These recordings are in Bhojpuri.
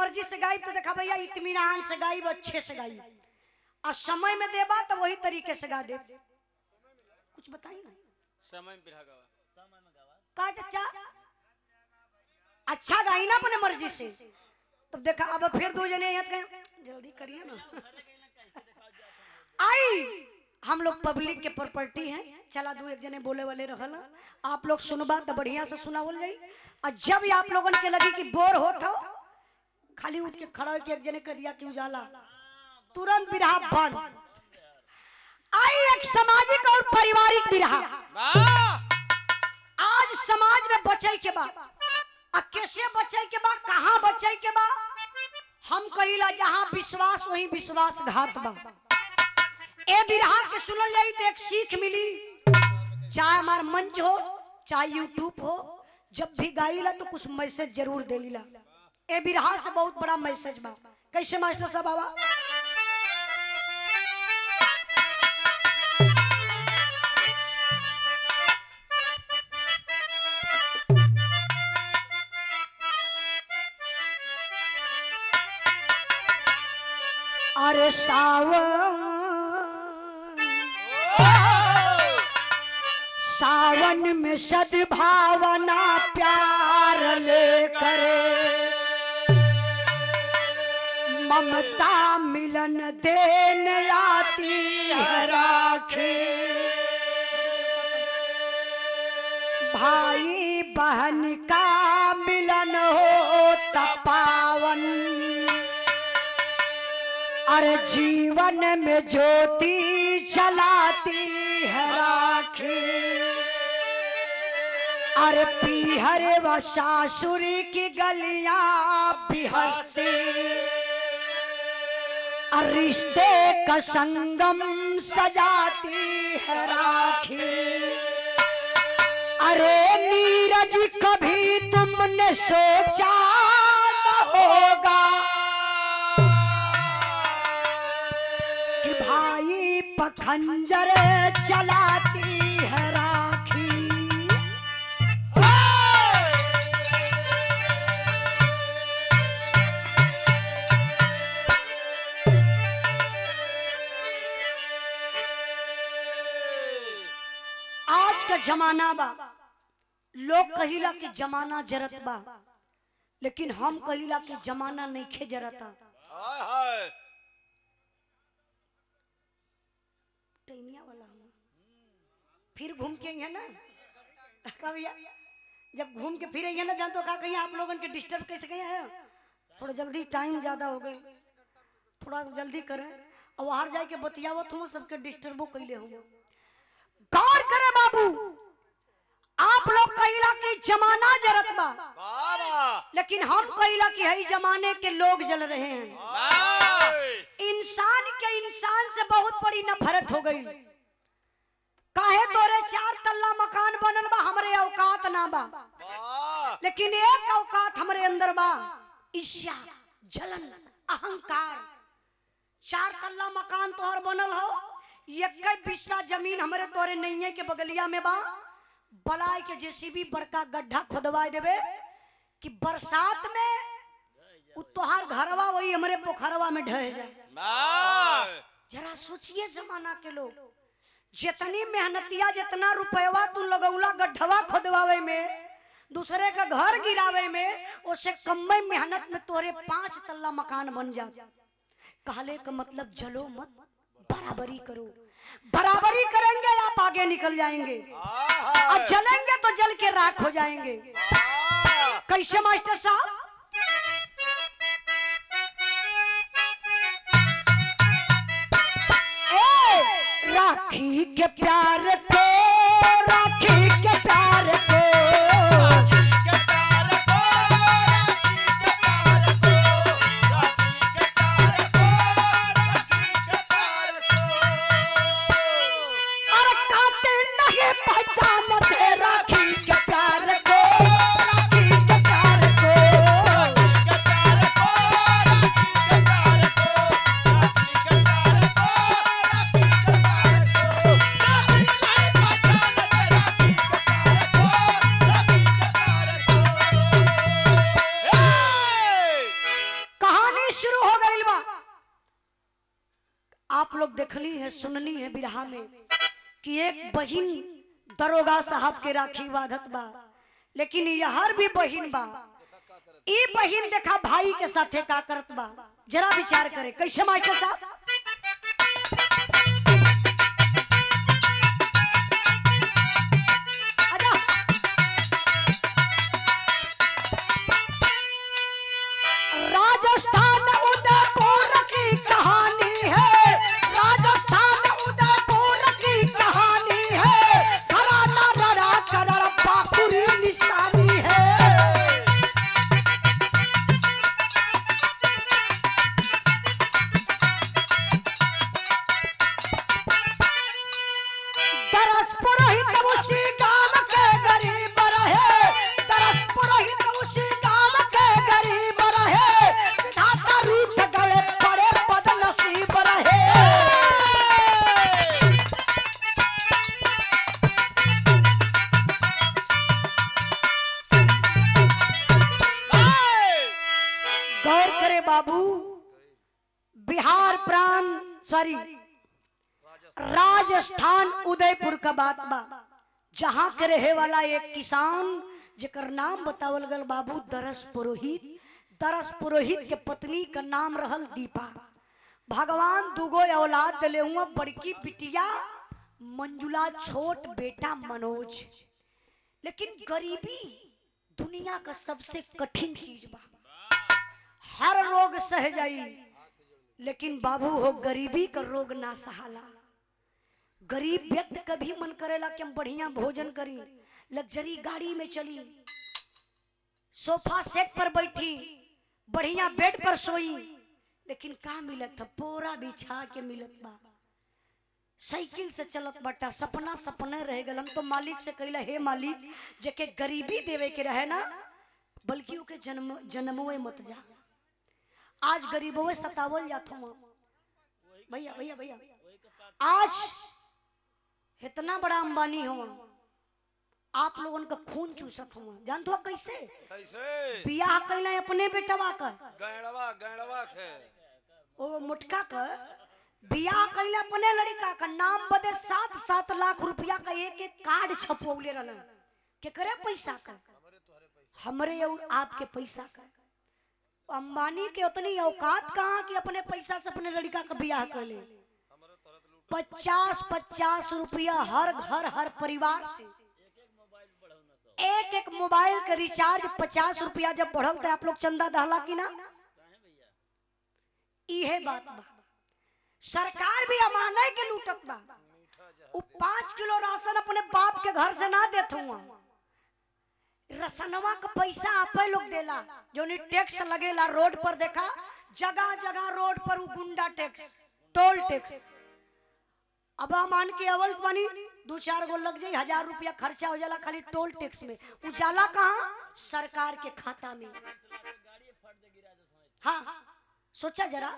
मर्जी से गाई तो देखा भैया इत्मीनान से गाई, अच्छे से गाई, और समय में देबा तो वही तरीके से गा दे। कुछ बताई ना समय में का चाचा अच्छा गाई ना अपने मर्जी से। तब देखा अब फिर दो जने यहाँ जल्दी करिए ना। आई हम लोग पब्लिक के प्रॉपर्टी हैं, चला दो एक जने बोले वाले रहल, आप लोग सुनबा तो बढ़िया से सुनावल जाई। और जब आप लोगन के लगी कि बोर होत हो, खाली उठ के खड़ा होके एक जने कर दिया कि उजाला, तुरंत बिरहा बंद। आई एक सामाजिक और पारिवारिक बिरहा। आज समाज में बचे के बा, कैसे बचे के बा, कहाँ बचे के बा, हम कहिला जहाँ विश्वास वही विश्वासघात बा। ए बिरहा के सुनल जाई तो एक सीख मिली, चाहे हमार मंच हो चाहे यूट्यूब हो, जब भी गाइला तो कुछ मैसेज जरूर देला। ए बिरहा से बहुत बड़ा मैसेज बा। कैसे मास्टर साहब बाबा? अरे सावन में सद्भावना प्यार लेकर ममता मिलन देन आती है राखी, भाई बहन का मिलन हो पावन, अरे जीवन में ज्योति जलाती है राखी, अरे पीहर व सासुर की गलियां भी हंसती, रिश्ते का संगम सजाती है राखी। अरे नीरज कभी तुमने सोचा न होगा कि भाई पखंजर चलाती है राखी। आज का जमाना बा, लोग कहिला कि जमाना जरत बा, लेकिन हम कहिला कि जमाना नहीं खे जरता। टैनिया वाला हम फिर घूम के है ना भैया, जब घूम के फिर ना जान तो का कहीं आप लोगों के डिस्टर्ब कैसे गए हैं। थोड़ा जल्दी, टाइम ज्यादा हो गई, थोड़ा जल्दी करें। और बाहर जाए के बतियावत हूँ, सबके डिस्टर्बो कैले हूँ। गौर करे बाबू, आप लोग कहिला कि जमाना जरत बा, लेकिन हम कहिला कि हई जमाने के लोग जल रहे हैं। इंसान के इंसान से बहुत बड़ी नफरत हो गई। काहे तोरे 4 तल्ला मकान बनल बा, हमरे औकात ना बा, लेकिन एक औकात हमरे अंदर बा, ईर्ष्या, जलन, अहंकार। 4 तल्ला मकान तोहर बनल हो, 1 बिस्सा जमीन हमरे तोरे नैये के बगलिया में बा, बलाय के जेसीबी बड़का गड्ढा खोदवा देवे कि बरसात में तोहार घरवा वही हमरे पोखरवा में ढह जाए। जरा सोचिए जमाना के लोग, जितनी मेहनतिया, जितना रुपयवा तू लगौला गड्ढवा खोदवावे में, दूसरे का घर गिरावे में, उससे कम मेहनत में तोरे 5 तल्ला मकान बन जा। कहले का मतलब जलो मत, बराबरी करो। बराबरी करेंगे आप आगे निकल जाएंगे, और जलेंगे तो जल के राख हो जाएंगे। कैसे मास्टर साहब? राखी के प्यार को, राखी के प्यार को, अरे काटे नहीं पहचानते राखी के प्यार को, राखी के प्यार को। शुरू हो गई बा। आप लोग देखली है सुननी है बिरहा में कि एक बहिन दरोगा साहब के राखी बाधत बा, लेकिन यहर भी बहिन बा। ई बहिन देखा भाई के साथे का करत बा, जरा विचार करे कैसे मास्टर साहब। राजस्थान उदयपुर की कहानी है, राजस्थान उदयपुर की कहानी है, घराना रड़ा करड़ पाखुरी निशानी है। दरस पुरोहित उसी गांव के गरीब रहे, दरस पुरोहित उसी गांव के गरीब रहे, विधाता रूठ गए बड़े बदनसीब रहे। गौर करे बाबू, बिहार प्रांत सॉरी राजस्थान उदयपुर का बात बा, जहां के रहे वाला एक किसान जेकर नाम बतावल गल बाबू दरस पुरोहित। दरस पुरोहित के पत्नी का नाम रहल दीपा। भगवान दुगो औलाद दिले हुआ, बड़की बिटिया मंजुला, छोट बेटा मनोज। लेकिन गरीबी दुनिया का सबसे कठिन चीज बा। हर रोग सह जाई, लेकिन बाबू हो गरीबी का रोग ना सहाला। गरीब व्यक्ति का भी मन करेला कि हम बढ़िया भोजन करी, लग्जरी गाड़ी में चली, सोफा सेट पर बैठी, बढ़िया बेड पर सोई, लेकिन का मिलत है? पोरा बिछा के मिलत बा, साइकिल से चलत बटा, सपना सपने रह गल। हम तो मालिक से कहला, हे मालिक जेके गरीबी देवे के रहे ना, बल्कि ओके जन्मवे मत जा। आज गरीबों सतावल जात हूँ भैया भैया भैया। आज इतना बड़ा अंबानी हो, आप लोगों का खून चूसत हुआ, जानते हो कैसे? कैसे बियाह कैला अपने बेटवा का, गैड़वा गैड़वा के ओ मुटका का बियाह कैला अपने लड़का का, नाम बदे 7-7 लाख रुपया का एक एक कार्ड छपवले रहना। के करे पैसा का? हमरे और आपके पैसा का। अंबानी के उतनी औकात कहाँ कि अपने पैसा से अपने लड़का का बियाह कर ले। 50-50 रुपया हर घर हर परिवार से, एक एक मोबाइल का रिचार्ज 50 रुपया जब बढ़ल तो आप लोग चंदा दहला की ना? इहे बात बा। सरकार भी अमाने के लूटत बा। 5 किलो राशन अपने बाप के घर से ना देत हुआ, रसनवा का पैसा आपे लोग देला, जो नहीं टैक्स लगेला रोड पर। देखा जगह जगह रोड पर गुंडा टैक्स, टोल टैक्स। अब मान के अवल पानी 2-4 गो लग जाए, 1000 रुपया खर्चा हो जाला खाली टोल टैक्स में। उजाला कहाँ? सरकार के खाता में। हाँ सोचा जरा,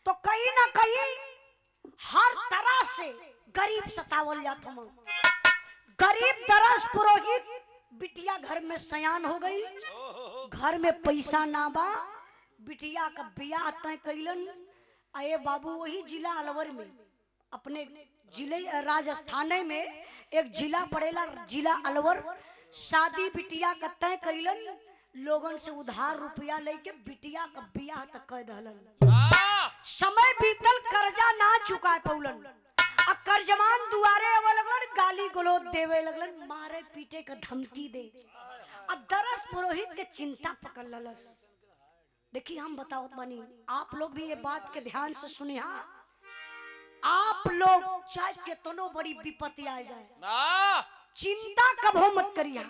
तो कहीं ना कहीं हर तरह से गरीब सतावल जाता हूं। गरीब दरस पुरोहित बिटिया घर में सयान हो गई, घर में पैसा ना बा, बिटिया का बियाह तय कैलन। आए बाबू वही जिला अलवर में, अपने जिले राजस्थान में एक जिला पड़ेला जिला अलवर, शादी बिटिया का तय कैलन। लोगन से उधार रुपया लेके बिटिया का बियाह तक कर दहलन। समय बीतल, कर्जा ना चुका पौलन, अब कर्जमान दुआरे आवे लगलन, गाली गलौज देवे लगलन, मारे पीटे का धमकी दे। अब दरस पुरोहित के चिंता पकड़ ललस। देखिए हम बताओ बानी, आप लोग भी ये बात के ध्यान से सुनिए। आप लोग चाहे कितनो बड़ी विपत्ति आ जाए ना, चिंता कभो मत करिए।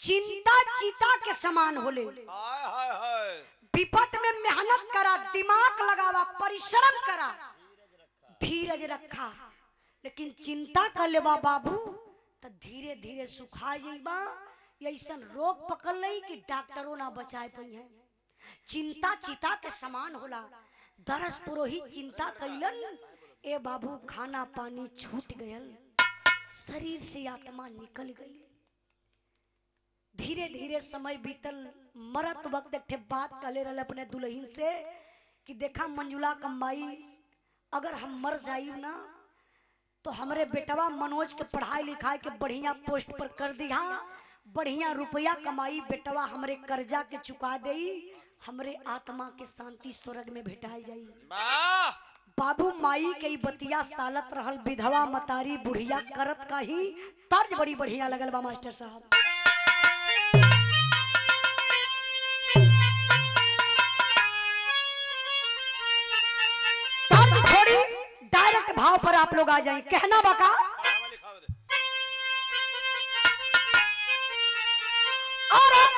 चिंता चीता के समान होले। विपत में मेहनत करा, दिमाग लगावा, परिश्रम करा, धीरज रखा, लेकिन चिंता कर लेबा बाबू तो धीरे धीरे सुखा जाइबा। ऐसा रोग पकड़ लई कि डॉक्टरों ना बचाए पाई है। चिंता चिता के समान होला। दरस पुरोहित चिंता कैलन, ए बाबू खाना पानी छूट गयल, शरीर से आत्मा निकल गई। धीरे धीरे समय बीतल, मरत वक्त एक ठे बात कहले रहले अपने दुल्हन से कि देखा मंजुला कमाई, अगर हम मर जाइब ना तो हमरे बेटवा मनोज के पढ़ाई लिखाई के बढ़िया पोस्ट पर कर दिया, बढ़िया रुपया कमाई, बेटवा हमरे कर्जा के चुका देई, हमरे आत्मा के शांति स्वर्ग में भेटाई जाई। बाबू माई के बतिया सालत रहल, विधवा मतारी बुढ़िया करत का ही तर्ज बड़ी बढ़िया लगल बा मास्टर साहब। तर्ज छोड़ी डायरेक्ट भाव पर आप लोग आ जाए। कहना बका अरे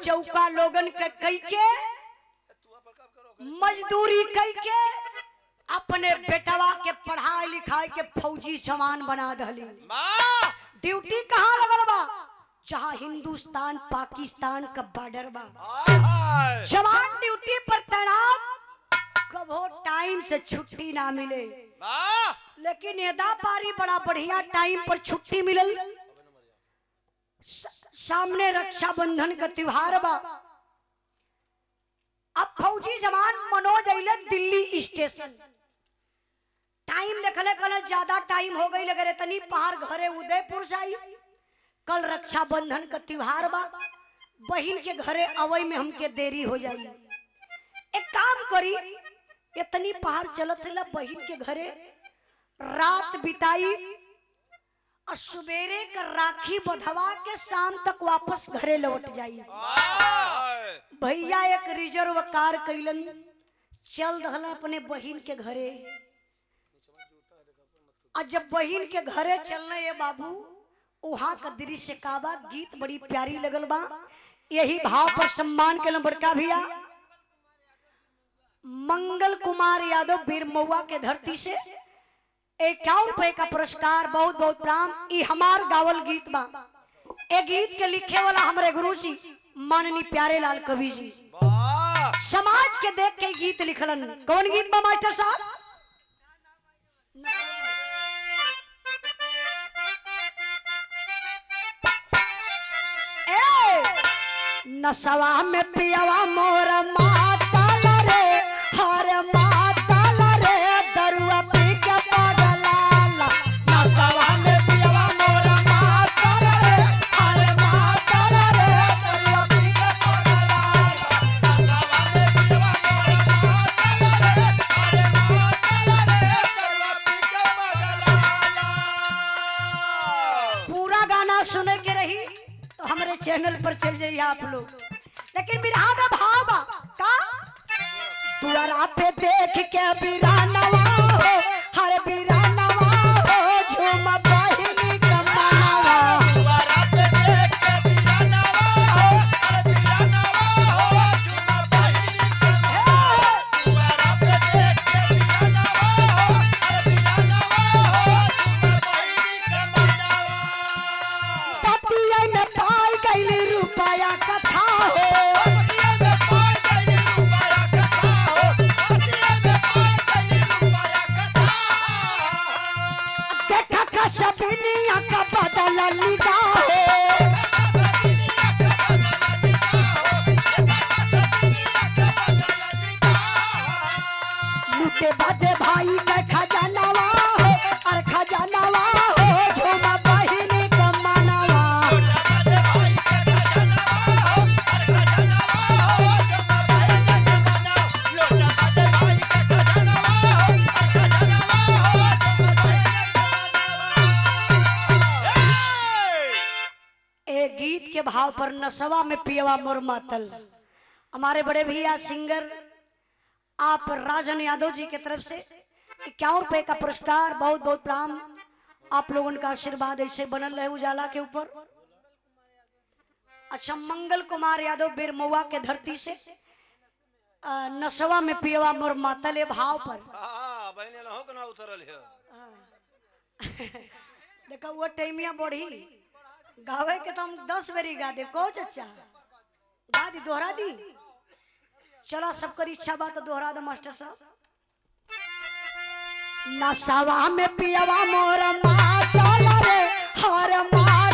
चौका लोगन के कई के मजदूरी कई के अपने बेटवा के पढ़ाई लिखाई के फौजी जवान बना दली। ड्यूटी कहाँ लगल बा? जहाँ हिंदुस्तान पाकिस्तान का बॉर्डर बा, जवान ड्यूटी पर तैनात, कभो टाइम से छुट्टी ना मिले, लेकिन एदा पारी बड़ा बढ़िया टाइम पर छुट्टी मिलल। सामने रक्षाबंधन का त्योहार बा, अब फौजी जवान मनोज अइले दिल्ली स्टेशन, टाइम देखले कल ज्यादा टाइम हो गई, लगे तनी पहाड़ घरे उदयपुर जाई, कल रक्षाबंधन का त्योहार बा, बहन के घरे अवई में हमके देरी हो जाई। एक काम करी, इतनी पहाड़ चलत है बहन के घरे रात बिताई और सवेरे का राखी बधवा के शाम तक वापस घरे लौट जाई। भैया एक रिजर्व कार कैलन, चल दहला अपने बहन के घरे। और जब बहन के घरे चलने ये बाबू, वहां का दृश्य काबा, गीत बड़ी प्यारी लगल बा। यही भाव पर सम्मान के बड़का भैया मंगल कुमार यादव बीरमौआ के धरती से 51 रुपए का पुरस्कार, बहुत बहुत प्रणाम। ये हमार गावल गीत बा। ए गीत के लिखे वाला हमारे गुरु जी माननीय प्यारे लाल कवि जी समाज के देख के गीत लिखलन। कौन गीत बा मास्टर साहब? नसवा में पियावा मोर माताल रे, हर माताल रे, दरुआ पी के पागलाल। नसवा में पियावा मोर माताल रे, हर माताल रे, दरुआ पी के पागलाल। नसवा में पियावा मोर माताल रे, हर माताल रे, दरुआ पी के पागलाल। पूरा गाना सुने के रही तो हमारे चैनल पर चल जाइए आप लोग। लेकिन बिरहा का भाव बा का? दुआरा पे देख के बिरानवा हो, हर बिरानवा हो, झूम बहिनी कमावा। दुआरा पे देख के बिरानवा हो, हर बिरानवा लूटे बदे भाई के खजानावा हो और खजानावा हो झूमा बहिनी कमानावा एक गीत के भाव पर नशवा में पियवा मोर मातल। हमारे बड़े भैया सिंगर आप राजन यादव जी की तरफ से 51 रुपए का पुरस्कार, बहुत बहुत प्रणाम। आप लोगों का आशीर्वाद ऐसे बनल रहे उजाला के ऊपर। अच्छा, मंगल कुमार यादव बिरमौआ के धरती से नशवा में पियवा मोर मातले भाव पर देखा वो टाइमिया बढ़ी गावे के तो हम 10 बेरी गा दे को चचा गा दी दोहरा दी। चलो सबकर इच्छा बात तो दोहरा दो मास्टर साहब। नशवा में पियवा मोर मातल रे हर मार